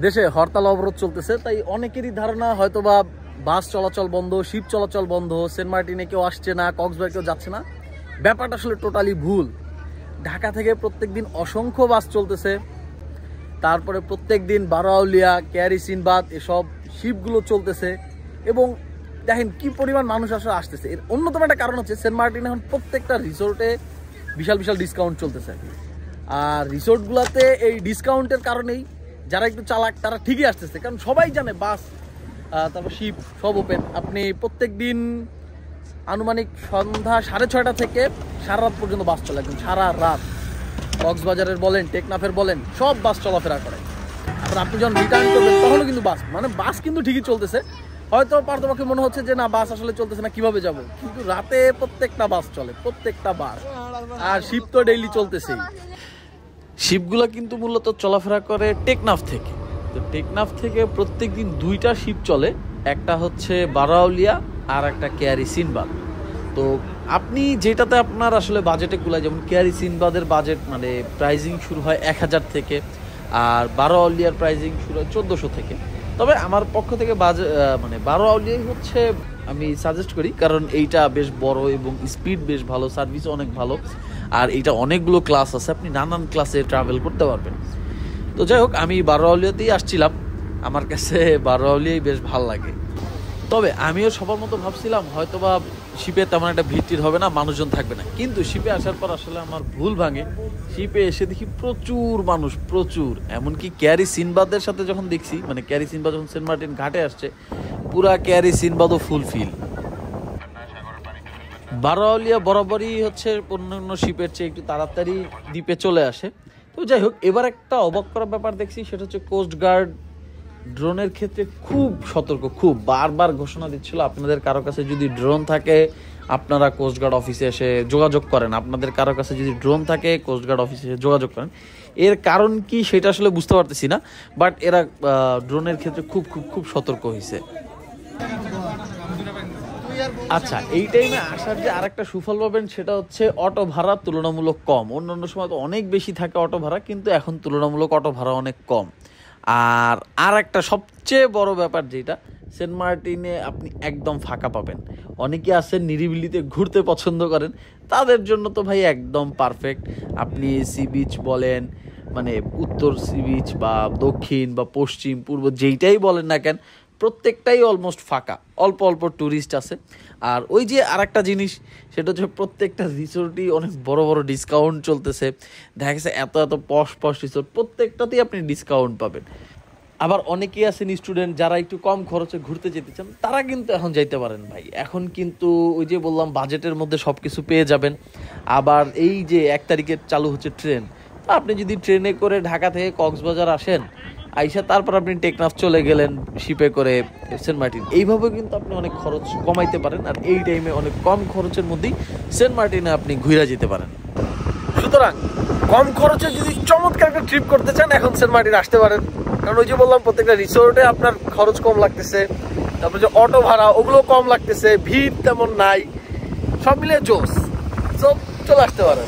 দেশে হরতাল অবরোধ চলতেছে, তাই অনেকেরই ধারণা হয়তোবা বাস চলাচল বন্ধ, শিপ চলাচল বন্ধ, সেন্ট মার্টিনে কেউ আসছে না, কক্সবাজার কেউ যাচ্ছে না। ব্যাপারটা আসলে টোটালি ভুল। ঢাকা থেকে প্রত্যেকদিন অসংখ্য বাস চলতেছে, তারপরে প্রত্যেকদিন বারোয়াউলিয়া, ক্যারি সিনবাদ এসব শিপগুলো চলতেছে এবং দেখেন কি পরিমাণ মানুষ আসলে আসতেছে। এর অন্যতম একটা কারণ হচ্ছে সেন্ট মার্টিন এখন প্রত্যেকটা রিসোর্টে বিশাল বিশাল ডিসকাউন্ট চলতেছে। আর রিসোর্টগুলোতে এই ডিসকাউন্টের কারণেই যারা একটু চালাক তারা ঠিকই আসতেছে, কারণ সবাই জানে বাস তারপর শিপ সব ওপেন। আপনি প্রত্যেক দিন আনুমানিক সন্ধ্যা 6:30 থেকে সারা রাত পর্যন্ত বাস চলে, একদম সারা রাত। কক্সবাজারের বলেন, টেকনাফের বলেন, সব বাস চলাফেরা করে। আর আপনি যখন রিটার্ন করবেন তখনও কিন্তু বাস, মানে বাস কিন্তু ঠিকই চলতেছে। হয়তো পার্থপক্ষে মনে হচ্ছে যে না বাস আসলে চলতেছে না, কিভাবে যাব, কিন্তু রাতে প্রত্যেকটা বাস চলে, প্রত্যেকটা বাস। আর শিপ তো ডেইলি চলতেছেই। শিপগুলো কিন্তু মূলত চলাফেরা করে টেকনাফ থেকে। তো টেকনাফ থেকে প্রত্যেক দিন 2টা শিপ চলে, একটা হচ্ছে বারোয়াউলিয়া আর একটা ক্যারি সিনবাদ। তো আপনি যেটাতে আপনার আসলে বাজেটে কুলায়, যেমন ক্যারি সিনবাদের বাজেট মানে প্রাইজিং শুরু হয় 1000 থেকে, আর বারোয়াউলিয়ার প্রাইজিং শুরু হয় 1400 থেকে। তবে আমার পক্ষ থেকে মানে বারোয়াউলিয়াই হচ্ছে আমি সাজেস্ট করি, কারণ এইটা বেশ বড় এবং স্পিড বেশ ভালো, সার্ভিসও অনেক ভালো, আর এইটা অনেকগুলো ক্লাস আছে, আপনি নানান ক্লাসে ট্রাভেল করতে পারবেন। তো যাই হোক, আমি বারোয়াউলিয়াতেই আসছিলাম, আমার কাছে বারোয়াউলিয়াই বেশ ভালো লাগে। তবে আমিও সবার মতো ভাবছিলাম হয়তোবা শিপে তেমন একটা ভিড় হবে না, মানুষজন থাকবে না, কিন্তু শিপে আসার পর আসলে আমার ভুল ভাঙে। শিপে এসে দেখি প্রচুর মানুষ, প্রচুর। এমনকি ক্যারি সিনবাদের সাথে যখন দেখছি, মানে ক্যারি সিনবাদ যখন সেন্ট মার্টিন ঘাটে আসছে, পুরা ক্যারি সিনবাদও ফুলফিল। বারোয়াউলিয়া বরাবরই হচ্ছে অন্যান্য শিপের চেয়ে একটু তাড়াতাড়ি দ্বীপে চলে আসে। তো যাই হোক, এবার একটা অবাক করার ব্যাপার দেখছি, সেটা হচ্ছে কোস্ট গার্ড ড্রোনের ক্ষেত্রে খুব সতর্ক, খুব বারবার ঘোষণা দিচ্ছিল আপনাদের কারো কাছে যদি ড্রোন থাকে আপনারা কোস্ট গার্ড অফিসে এসে যোগাযোগ করেন, আপনাদের কারো কাছে যদি ড্রোন থাকে কোস্ট গার্ড অফিসে এসে যোগাযোগ করেন। এর কারণ কি সেটা আসলে বুঝতে পারতেছি না, বাট এরা ড্রোনের ক্ষেত্রে খুব খুব খুব সতর্ক হয়েছে। আচ্ছা, এই টাইমে আসার যে আরেকটা সুফল পাবেন সেটা হচ্ছে অটো ভাড়া তুলনামূলক কম। অন্যান্য সময় তো অনেক বেশি থাকে অটো ভাড়া, কিন্তু এখন তুলনামূলক অটো ভাড়া অনেক কম। আর একটা সবচেয়ে বড় ব্যাপার যেটা, সেন্ট মার্টিনে আপনি একদম ফাঁকা পাবেন। অনেকে আছেন নিরিবিলিতে ঘুরতে পছন্দ করেন, তাদের জন্য তো ভাই একদম পারফেক্ট। আপনি সি বিচ বলেন, মানে উত্তর সি বিচ বা দক্ষিণ বা পশ্চিম পূর্ব যেইটাই বলেন না কেন, প্রত্যেকটাই অলমোস্ট ফাঁকা, অল্প অল্প ট্যুরিস্ট আছে। আর ওই যে আরেকটা জিনিস, সেটা হচ্ছে প্রত্যেকটা রিসোর্টই অনেক বড় বড় ডিসকাউন্ট চলতেছে। দেখা গেছে এত এত পশ রিসোর্ট, প্রত্যেকটাতেই আপনি ডিসকাউন্ট পাবেন। আবার অনেকেই আছেন স্টুডেন্ট যারা একটু কম খরচে ঘুরতে যেতে চান, তারা কিন্তু এখন যাইতে পারেন ভাই। এখন কিন্তু ওই যে বললাম বাজেটের মধ্যে সব কিছু পেয়ে যাবেন। আবার এই যে 1 তারিখে চালু হচ্ছে ট্রেন, আপনি যদি ট্রেনে করে ঢাকা থেকে কক্সবাজার আসেন, আইসা তারপর আপনি টেকনাফ চলে গেলেন শিপে করে সেন্ট মার্টিন, এইভাবে কিন্তু আপনি অনেক খরচ কমাইতে পারেন। আর এই টাইমে অনেক কম খরচের মধ্যেই সেন্ট মার্টিনে আপনি ঘুরে যেতে পারেন। সুতরাং কম খরচে যদি চমৎকার একটা ট্রিপ করতে চান, এখন সেন্ট মার্টিন আসতে পারেন। কারণ ওই যে বললাম প্রত্যেকটা রিসোর্টে আপনার খরচ কম লাগতেছে, তারপর যে অটো ভাড়া ওগুলো কম লাগতেছে, ভিড় তেমন নাই, সব মিলিয়ে জোস, সব চলে আসতে পারেন।